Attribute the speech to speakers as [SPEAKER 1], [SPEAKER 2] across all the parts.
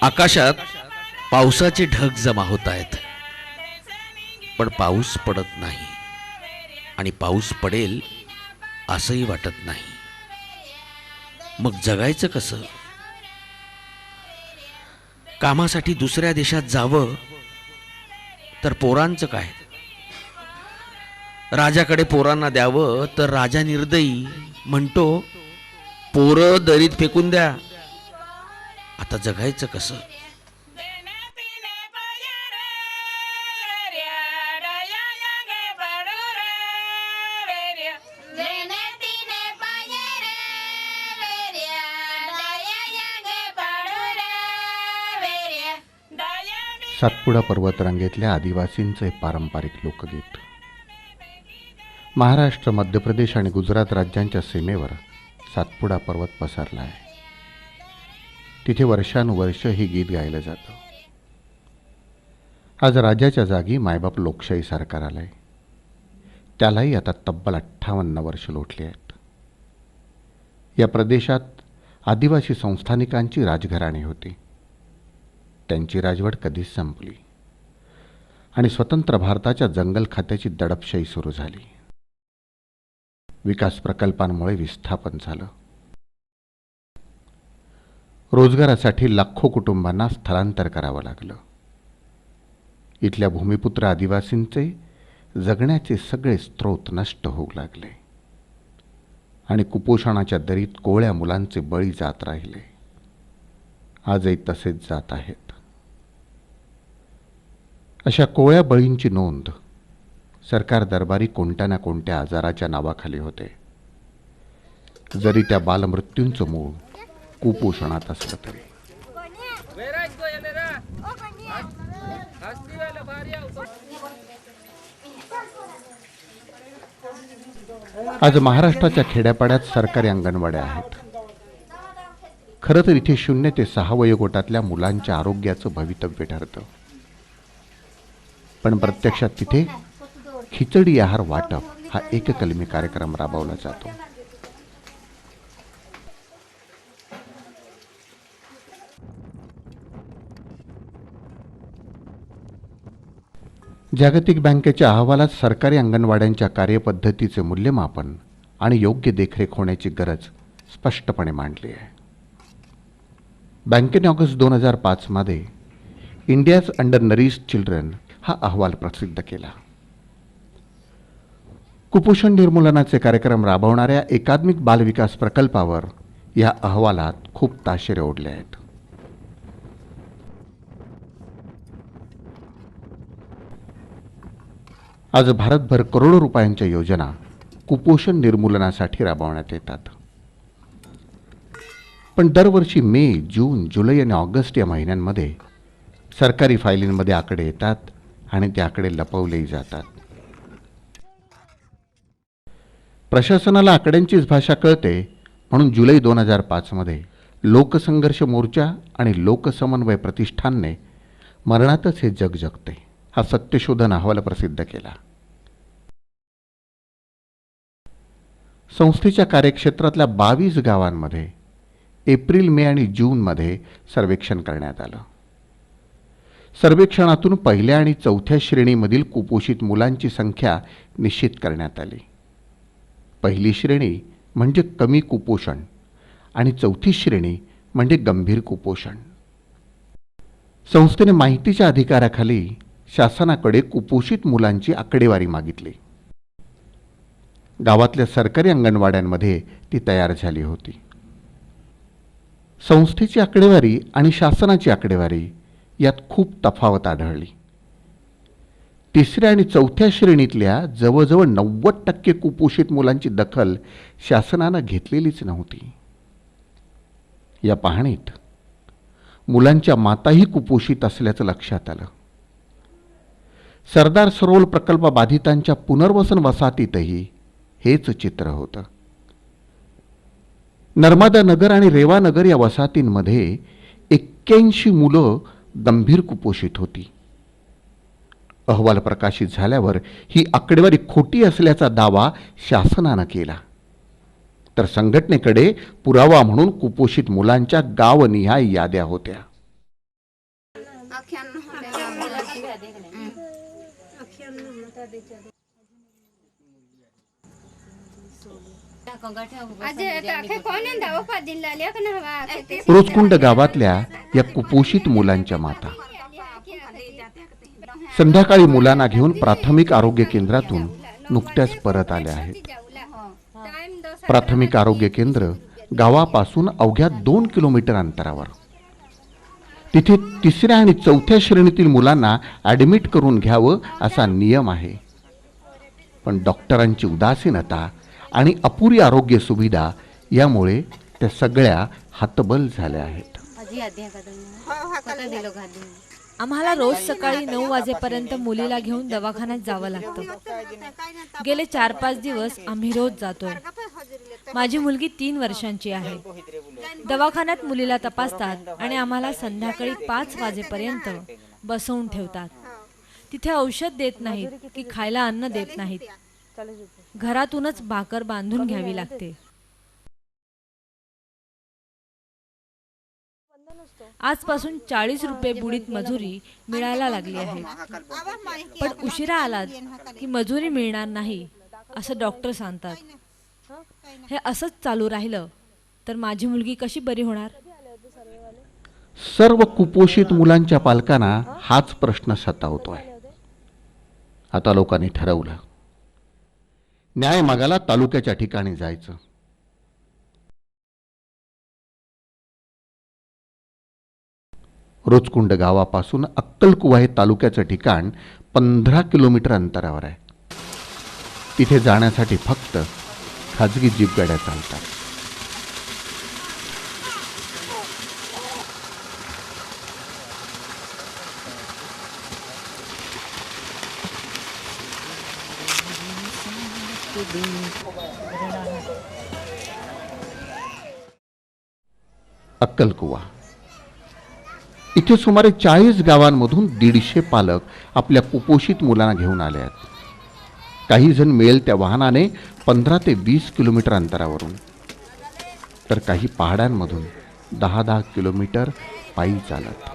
[SPEAKER 1] आकाशात पावसाचे ढग जमा होत आहेत, पण पाऊस पडत नाही आणि पाऊस पडेल असंही वाटत नाही. मग जगायचं कसं? कामासाठी दुसऱ्या देशात जावं तर पोरांचं काय? राजाकडे पोरांना द्यावं तर राजा निर्दयी म्हणतो पोरं दरीत फेकून द्या. आता जगायचं कसं?
[SPEAKER 2] सातपुडा पर्वतरांगेतल्या आदिवासींचे पारंपरिक लोकगीत. महाराष्ट्र, मध्य प्रदेश आणि गुजरात राज्यांच्या सीमेवर सातपुडा पर्वत पसरला आहे. तिथे वर्षानुवर्ष हे गीत गायलं जातं. आज राजाच्या जागी मायबाप लोकशाही सरकार आलंय. त्यालाही आता तब्बल 58 वर्ष लोटली आहेत. या प्रदेशात आदिवासी संस्थानिकांची राजघराणी होती. त्यांची राजवट कधीच संपली आणि स्वतंत्र भारताच्या जंगल खात्याची दडपशाही सुरू झाली. विकास प्रकल्पांमुळे विस्थापन झालं. रोजगारासाठी लाखो कुटुंबांना स्थलांतर करावं लागलं. इथल्या भूमिपुत्र आदिवासींचे जगण्याचे सगळे स्रोत नष्ट होऊ लागले आणि कुपोषणाच्या दरीत कोवळ्या मुलांचे बळी जात राहिले. आजही तसेच जात आहेत. अशा कोवळ्या बळींची नोंद सरकार दरबारी कोणत्या ना कोणत्या आजाराच्या नावाखाली होते, जरी त्या बालमृत्यूंचं मूळ कुपोषणात असलं तरी. आज महाराष्ट्राच्या खेड्यापाड्यात सरकारी अंगणवाड्या आहेत. खरं तर इथे 0 ते 6 वयोगटातल्या मुलांच्या आरोग्याचं भवितव्य ठरतं, पण प्रत्यक्षात तिथे खिचडी आहार वाटप हा एककलमी कार्यक्रम राबवला जातो. जागतिक बँकेच्या अहवालात सरकारी अंगणवाड्यांच्या कार्यपद्धतीचे मूल्यमापन आणि योग्य देखरेख होण्याची गरज स्पष्टपणे मांडली आहे. बँकेने ऑगस्ट 2005 मध्ये इंडियाज अंडर नरिश्ड चिल्ड्रन हा अहवाल प्रसिद्ध केला. कुपोषण निर्मूलनाचे कार्यक्रम राबवणाऱ्या एकात्मिक बालविकास प्रकल्पावर या अहवालात खूप ताशेरे ओढले आहेत. आज भारतभर करोडो रुपयांच्या योजना कुपोषण निर्मूलनासाठी राबवण्यात येतात. पण दरवर्षी मे, जून, जुलै आणि ऑगस्ट या महिन्यांमध्ये सरकारी फायलींमध्ये आकडे येतात आणि ते आकडे लपवलेही जातात. प्रशासनाला आकड्यांचीच भाषा कळते, म्हणून जुलै 2005 मध्ये लोकसंघर्ष मोर्चा आणि लोकसमन्वय प्रतिष्ठानने मरणातच हे जग जगते हा सत्यशोधन अहवाल प्रसिद्ध केला. संस्थेच्या कार्यक्षेत्रातल्या 22 गावांमध्ये एप्रिल, मे आणि जूनमध्ये सर्वेक्षण करण्यात आलं. सर्वेक्षणातून पहिल्या आणि चौथ्या श्रेणीमधील कुपोषित मुलांची संख्या निश्चित करण्यात आली. पहिली श्रेणी म्हणजे कमी कुपोषण आणि चौथी श्रेणी म्हणजे गंभीर कुपोषण. संस्थेने माहितीच्या अधिकाराखाली शासनाकडे कुपोषित मुलांची आकडेवारी मागितली. गावातल्या सरकारी अंगणवाड्यांमध्ये ती तयार झाली होती. संस्थेची आकडेवारी आणि शासनाची आकडेवारी यात खूप तफावत आढळली. तिसऱ्या आणि चौथ्या श्रेणीतल्या जवळजवळ 90% कुपोषित मुलांची दखल शासनानं घेतलेलीच नव्हती. या पाहणीत मुलांच्या माताही कुपोषित असल्याचं लक्षात आलं. सरदार सरोवर प्रकल्प बाधितांच्या पुनर्वसन वसाहतीतही हेच चित्र होतं. नर्मदा नगर आणि रेवा नगर या वसाहतींमध्ये 81 मुलं गंभीर कुपोषित होती. अहवाल प्रकाशित झाल्यावर ही आकडेवारी खोटी असल्याचा दावा शासनानं केला, तर संघटनेकडे पुरावा म्हणून कुपोषित मुलांच्या गावनिहाय याद्या होत्या. रोजकुंड गावातल्या या कुपोषित मुलांच्या माता संध्याकाळी मुलांना घेऊन प्राथमिक आरोग्य केंद्रातून नुकत्याच परत आल्या आहेत. प्राथमिक आरोग्य केंद्र गावापासून अवघ्या 2 किलोमीटर अंतरावर. तिथे 3ऱ्या आणि 4थ्या श्रेणीतील मुलांना ॲडमिट करून घ्यावं असा नियम आहे. पण डॉक्टरांची उदासीनता आणि अपुरी आरोग्य सुविधा यामुळे त्या सगळ्या हतबल झाल्या आहेत.
[SPEAKER 3] आम्हाला रोज सकाळी 9 वाजेपर्यंत मुलीला घेऊन दवाखान्यात जावं लागतं. गेले 4-5 दिवस आम्ही रोज जातोय. माझी मुलगी 3 वर्षांची आहे. दवाखान्यात मुलीला तपासतात आणि आम्हाला संध्याकाळी 5 वाजेपर्यंत बसवून ठेवतात. तिथे औषध देत नाहीत की खायला अन्न देत नाहीत. घरातूनच भाकर बांधून घ्यावी लागते. आजपासून 40 रुपये बुडीत मजुरी मिळायला लागली आहे. पण उशिरा आलात की मजुरी मिळणार नाही असं डॉक्टर सांगतात. हे असंच चालू राहिलं तर माझी मुलगी कशी बरी होणार?
[SPEAKER 2] सर्व कुपोषित मुलांच्या पालकांना हाच प्रश्न सतावतोय. आता लोकांनी ठरवलं, न्याय मागायला तालुक्याच्या ठिकाणी जायचं. रोजकुंड गावापासून अक्कलकुवा हे तालुक्याचं ठिकाण 15 किलोमीटर अंतरावर आहे. तिथे जाण्यासाठी फक्त खाजगी जीप गाड्या चालतात. अक्कलकुवा इथे सुमारे 40 गावांमधून 150 पालक आपल्या कुपोषित मुलांना घेऊन आले आहेत. काही जण मिळेल त्या वाहनाने 15 ते 20 किलोमीटर अंतरावरून, तर काही पहाडांमधून 10-10 किलोमीटर पायी चालत.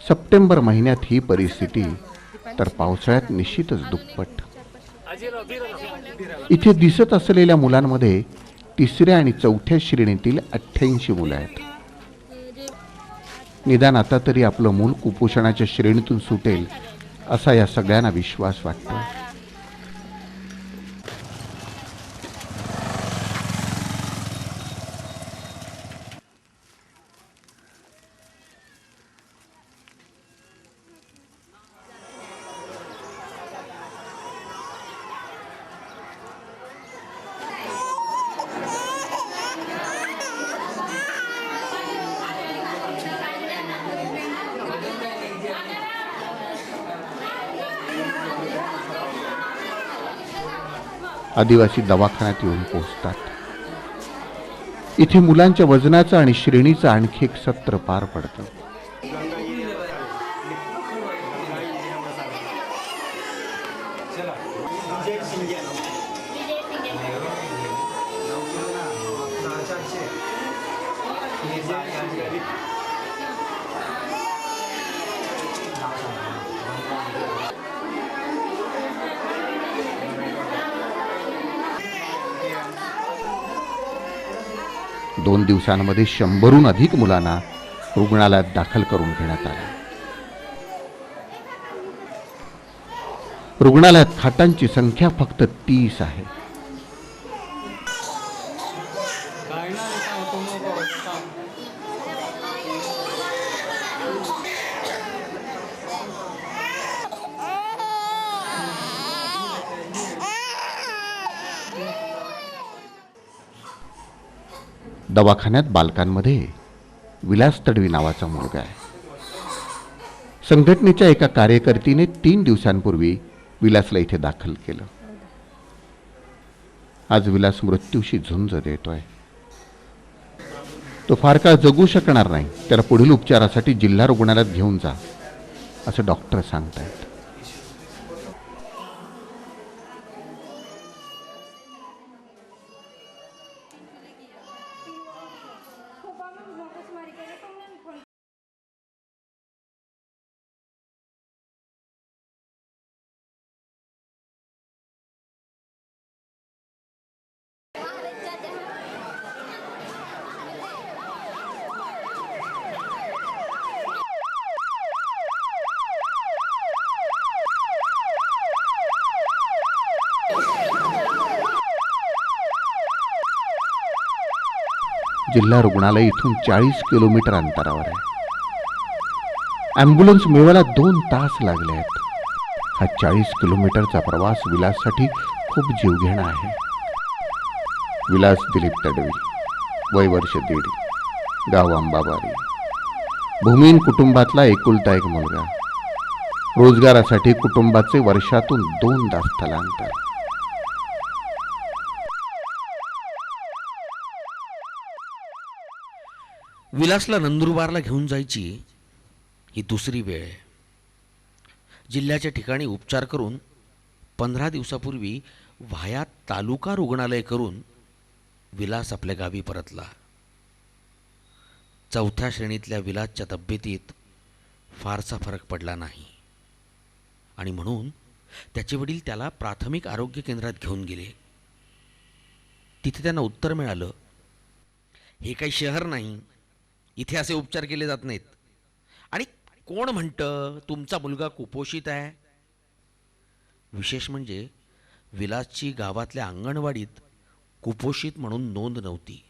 [SPEAKER 2] सप्टेंबर महिन्यात ही परिस्थिती तर पावसाळ्यात निश्चितच दुप्पट. इथे दिसत असलेल्या मुलांमध्ये 3ऱ्या आणि 4थ्या श्रेणीतील 88 मुलं आहेत. निदान आता तरी आपलं मूल कुपोषणाच्या श्रेणीतून सुटेल असा या सगळ्यांना विश्वास वाटतो. आदिवासी दवाखान्यात येऊन पोहोचतात. इथे मुलांच्या वजनाचं आणि श्रेणीचं आणखी एक सत्र पार पडतं. दोन दिवसांमध्ये 100हून अधिक मुलांना रुग्णालयात दाखल करून घेण्यात आले. रुग्णालयात खाटांची संख्या फक्त 30 आहे. दवाखान्यात बालकांमध्ये विलास तडवी नावाचा मुलगा आहे. संघटनेच्या एका कार्यकर्तीने 3 दिवसांपूर्वी विलासला इथे दाखल केलं. आज विलास मृत्यूशी झुंज देतोय. तो फार काळ जगू शकणार नाही, त्याला पुढील उपचारासाठी जिल्हा रुग्णालयात घेऊन जा असं डॉक्टर सांगतायत. जिल्हा रुग्णालय इथून 40 किलोमीटर अंतरावर आहे. ॲम्ब्युलन्स मिळवायला 2 तास लागले आहेत. हा 40 किलोमीटरचा प्रवास विलाससाठी खूप जीवघेणा आहे. विलास दिलीप तडवी, वय वर्ष 1.5, गाव आंबाबारी, भूमीन कुटुंबातला एकुलता एक मुलगा. रोजगारासाठी कुटुंबाचे वर्षातून 2दा स्थलांतर.
[SPEAKER 1] विलासला नंदुरबारला घेऊन जायची ही दुसरी वेळ आहे. जिल्ह्याच्या ठिकाणी उपचार करून 15 दिवसापूर्वी व्हाया तालुका रुग्णालय करून विलास आपल्या गावी परतला. 4थ्या श्रेणीतल्या विलासच्या तब्येतीत फारसा फरक पडला नाही आणि म्हणून त्याचे वडील त्याला प्राथमिक आरोग्य केंद्रात घेऊन गेले. तिथे त्यांना उत्तर मिळालं, हे काही शहर नाही, इथे असे उपचार केले जात नाहीत. आणि कोण म्हणतं तुमचा मुलगा कुपोषित आहे? विशेष म्हणजे विलासची गावातल्या अंगणवाडीत कुपोषित म्हणून नोंद नव्हती.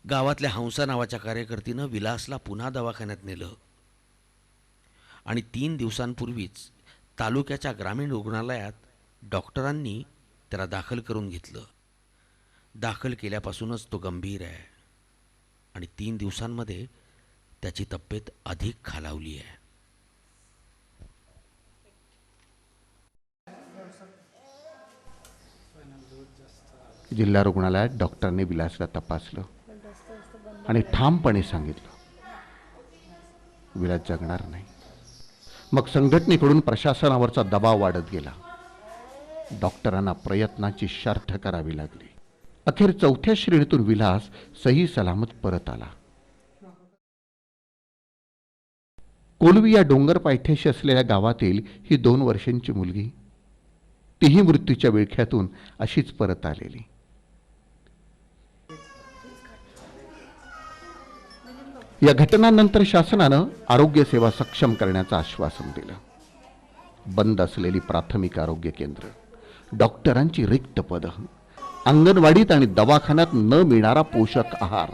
[SPEAKER 1] गावातल्या हंसा नावाच्या कार्यकर्तीनं विलासला पुन्हा दवाखान्यात नेलं आणि 3 दिवसांपूर्वीच तालुक्याच्या ग्रामीण रुग्णालयात डॉक्टरांनी त्याला दाखल करून घेतलं. दाखल केल्यापासूनच तो गंभीर आहे आणि 3 दिवसांमध्ये त्याची तब्येत अधिक खालावली आहे.
[SPEAKER 2] जिल्हा रुग्णालयात डॉक्टरने विलासला तपासलं आणि ठामपणे सांगितलं, विलास जगणार नाही. मग संघटनेकडून प्रशासनावरचा दबाव वाढत गेला. डॉक्टरांना प्रयत्नाची शर्थ करावी लागली. अखेर 4थ्या श्रेणीतून विलास सही सलामत परत आला. कोलवी या डोंगर पायथ्याशी असलेल्या गावातील ही 2 वर्षांची मुलगी, तीही मृत्यूच्या विळख्यातून अशीच परत आलेली. या घटनांनंतर शासनानं आरोग्य सेवा सक्षम करण्याचं आश्वासन दिलं. बंद असलेली प्राथमिक आरोग्य केंद्र, डॉक्टरांची रिक्त पदं, अंगणवाडीत आणि दवाखान्यात न मिळणारा पोषक आहार,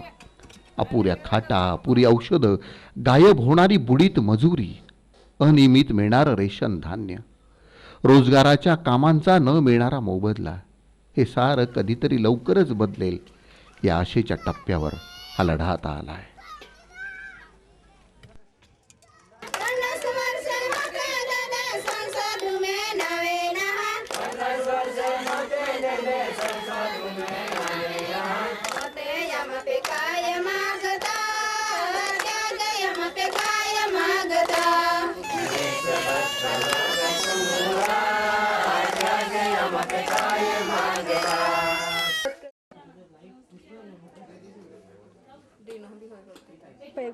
[SPEAKER 2] अपुऱ्या खाटा, अपुरी औषधं, गायब होणारी बुडीत मजुरी, अनियमित मिळणारं रेशन धान्य, रोजगाराच्या कामांचा न मिळणारा मोबदला, हे सारं कधीतरी लवकरच बदलेल या आशेच्या टप्प्यावर हा लढा आता आला आहे.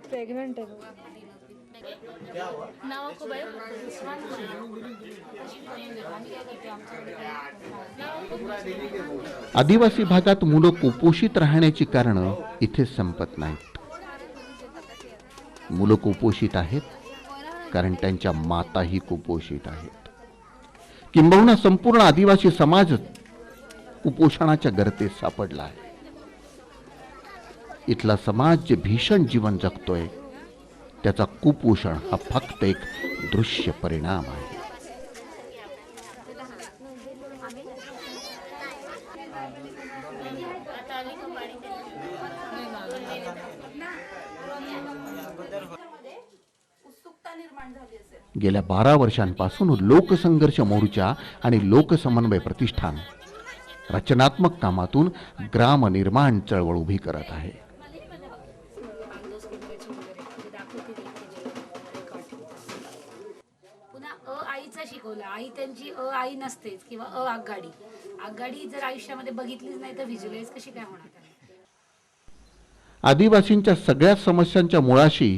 [SPEAKER 3] प्रेग्नेंट आहे.
[SPEAKER 2] आदिवासी भागात मुलं कुपोषित राहण्याची कारणं इथेच संपत नाहीत. मुलं कुपोषित आहेत कारण त्यांच्या माताही कुपोषित आहेत. किंबहुना संपूर्ण आदिवासी समाज कुपोषणाच्या गर्तेत सापडला आहे. इथला समाज जे भीषण जीवन जगतोय त्याचा कुपोषण हा फक्त एक दृश्य परिणाम आहे. गेल्या 12 वर्षांपासून लोकसंघर्ष मोर्चा आणि लोकसमन्वय प्रतिष्ठान रचनात्मक कामातून ग्राम निर्माण चळवळ उभी करत आहे.
[SPEAKER 4] कसं शिकवलं. आई त्यांची आई नसतेच किंवा आगगाडी. आगगाडी जर आयुष्यामध्ये बघितलीच नाही तर व्हिज्युअलाइज कशी काय होणार त्यांना?
[SPEAKER 2] आदिवासींच्या सगळ्या समस्यांच्या मुळाशी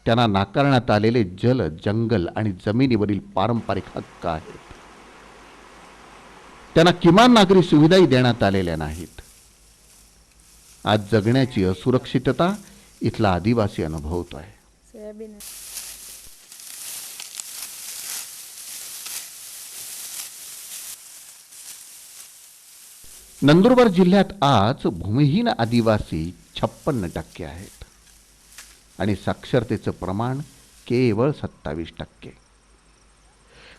[SPEAKER 2] त्यांना नाकारण्यात आलेले जल, जंगल आणि जमिनीवरील पारंपरिक हक्क आहेत. त्यांना किमान नागरी सुविधाही देण्यात आलेल्या नाहीत. आज जगण्याची असुरक्षितता इथला आदिवासी अनुभवतोय. नंदुरबार जिल्ह्यात आज भूमिहीन आदिवासी 56% आहेत आणि साक्षरतेचं प्रमाण केवळ 27%.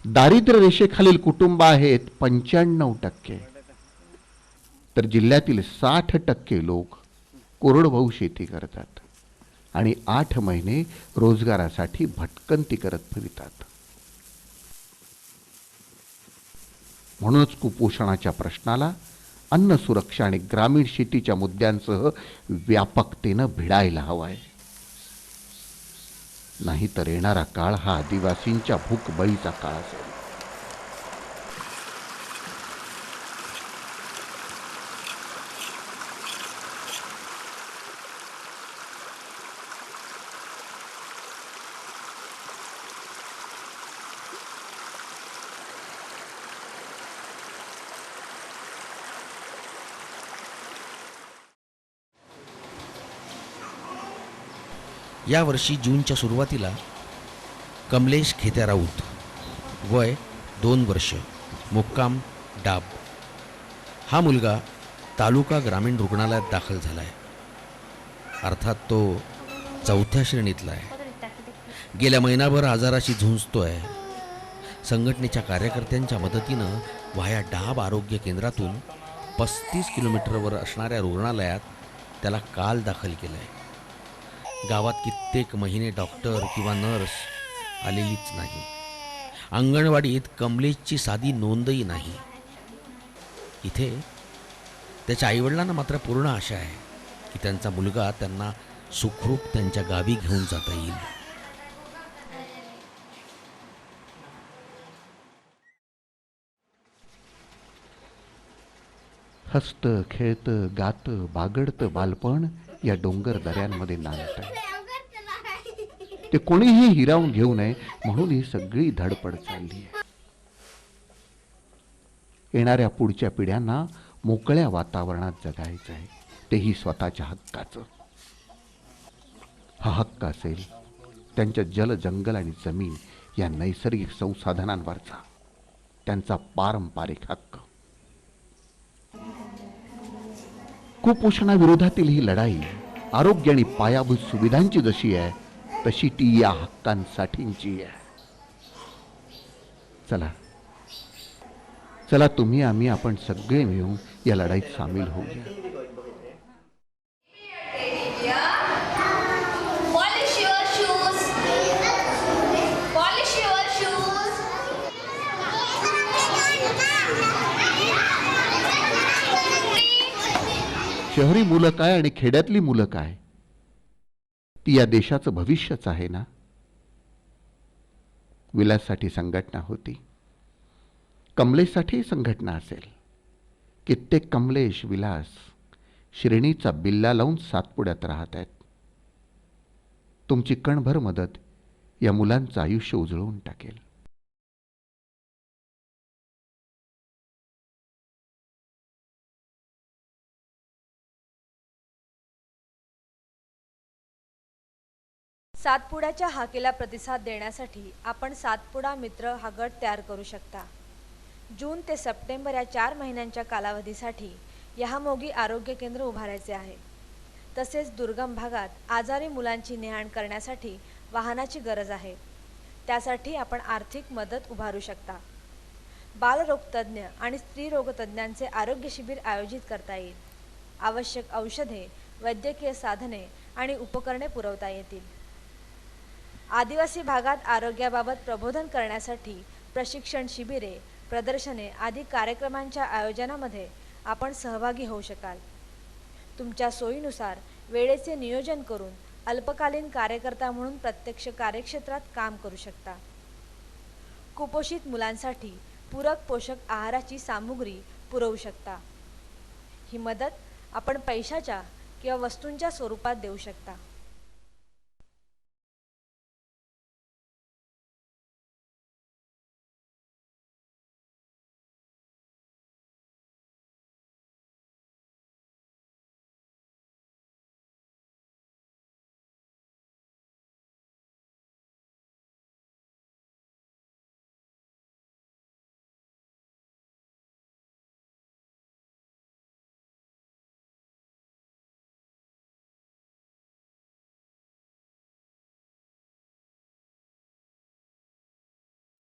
[SPEAKER 2] दारिद्र्य रेषेखालील कुटुंब आहेत 95%. तर जिल्ह्यातील 60% लोक कोरडवाहू शेती करतात आणि 8 महिने रोजगारासाठी भटकंती करत फिरतात. म्हणूनच कुपोषणाच्या प्रश्नाला अन्न सुरक्षा आणि ग्रामीण शेतीच्या मुद्द्यांसह व्यापकतेनं भिडायला हवाय. नाहीतर येणारा काळ हा आदिवासींच्या भूकबळीचा काळ असेल.
[SPEAKER 1] यावर्षी जूनच्या सुरुवातीला कमलेश खेत्या राऊत, वय 2 वर्ष, मुक्काम डाब, हा मुलगा तालुका ग्रामीण रुग्णालयात दाखल झाला आहे. अर्थात तो 4थ्या श्रेणीतला आहे. गेल्या महिनाभर आजाराशी झुंजतो आहे. संघटनेच्या कार्यकर्त्यांच्या मदतीनं व्हाया डाब आरोग्य केंद्रातून 35 किलोमीटरवर असणाऱ्या रुग्णालयात त्याला काल दाखल केलं आहे. गावात कित्येक महिने डॉक्टर किंवा नर्स आलेलीच नाही. अंगणवाडीत कमलेशची साधी नोंदही नाही. इथे त्याच्या आईवडिलांना मात्र पूर्ण आशा आहे की त्यांचा मुलगा त्यांना सुखरूप त्यांच्या गावी घेऊन जाता येईल.
[SPEAKER 2] हसतं, खेळतं, गातं, बागडतं बालपण या डोंगर दऱ्यांमध्ये नांदतंय. ते कोणीही हिरावून घेऊ नये म्हणून ही सगळी धडपड चालली आहे. येणाऱ्या पुढच्या पिढ्यांना मोकळ्या वातावरणात जगायचं आहे, तेही स्वतःच्या हक्काचं. हा हक्क असेल त्यांच्या जल, जंगल आणि जमीन या नैसर्गिक संसाधनांवरचा त्यांचा पारंपरिक हक्क. कुपोषणाविरोधातील ही लढाई आरोग्य आणि पायाभूत सुविधांची जशी आहे तशी ती या हक्कांसाठींची आहे. चला चला, तुम्ही आम्ही आपण सगळे मिळून या लढाईत सामील होऊया. शहरी मुलं काय आणि खेड्यातली मुलं काय, ती या देशाचं भविष्यच आहे ना. विलाससाठी संघटना होती, कमलेशसाठी संघटना असेल. कित्येक कमलेश, विलास श्रेणीचा बिल्ला लावून सातपुड्यात राहत आहेत. तुमची कणभर मदत या मुलांचं आयुष्य उजळवून टाकेल.
[SPEAKER 3] सातपुड्याच्या हाकेला प्रतिसाद देण्यासाठी आपण सातपुडा मित्र हा गट तयार करू शकता. जून ते सप्टेंबर या 4 महिन्यांच्या कालावधीसाठी यहामोगी आरोग्य केंद्र उभारायचे आहे. तसेच दुर्गम भागात आजारी मुलांची नेहाण करण्यासाठी वाहनाची गरज आहे. त्यासाठी आपण आर्थिक मदत उभारू शकता. बालरोगतज्ञ आणि स्त्रीरोगतज्ञांचे आरोग्य शिबिर आयोजित करता येईल. आवश्यक औषधे, वैद्यकीय साधने आणि उपकरणे पुरवता येतील. आदिवासी भागात आरोग्याबाबत प्रबोधन करण्यासाठी प्रशिक्षण शिबिरे, प्रदर्शने आदी कार्यक्रमांच्या आयोजनामध्ये आपण सहभागी होऊ शकाल. तुमच्या सोयीनुसार वेळेचे नियोजन करून अल्पकालीन कार्यकर्ता म्हणून प्रत्यक्ष कार्यक्षेत्रात काम करू शकता. कुपोषित मुलांसाठी पूरक पोषक आहाराची सामुग्री पुरवू शकता. ही मदत आपण पैशाच्या किंवा वस्तूंच्या स्वरूपात देऊ शकता.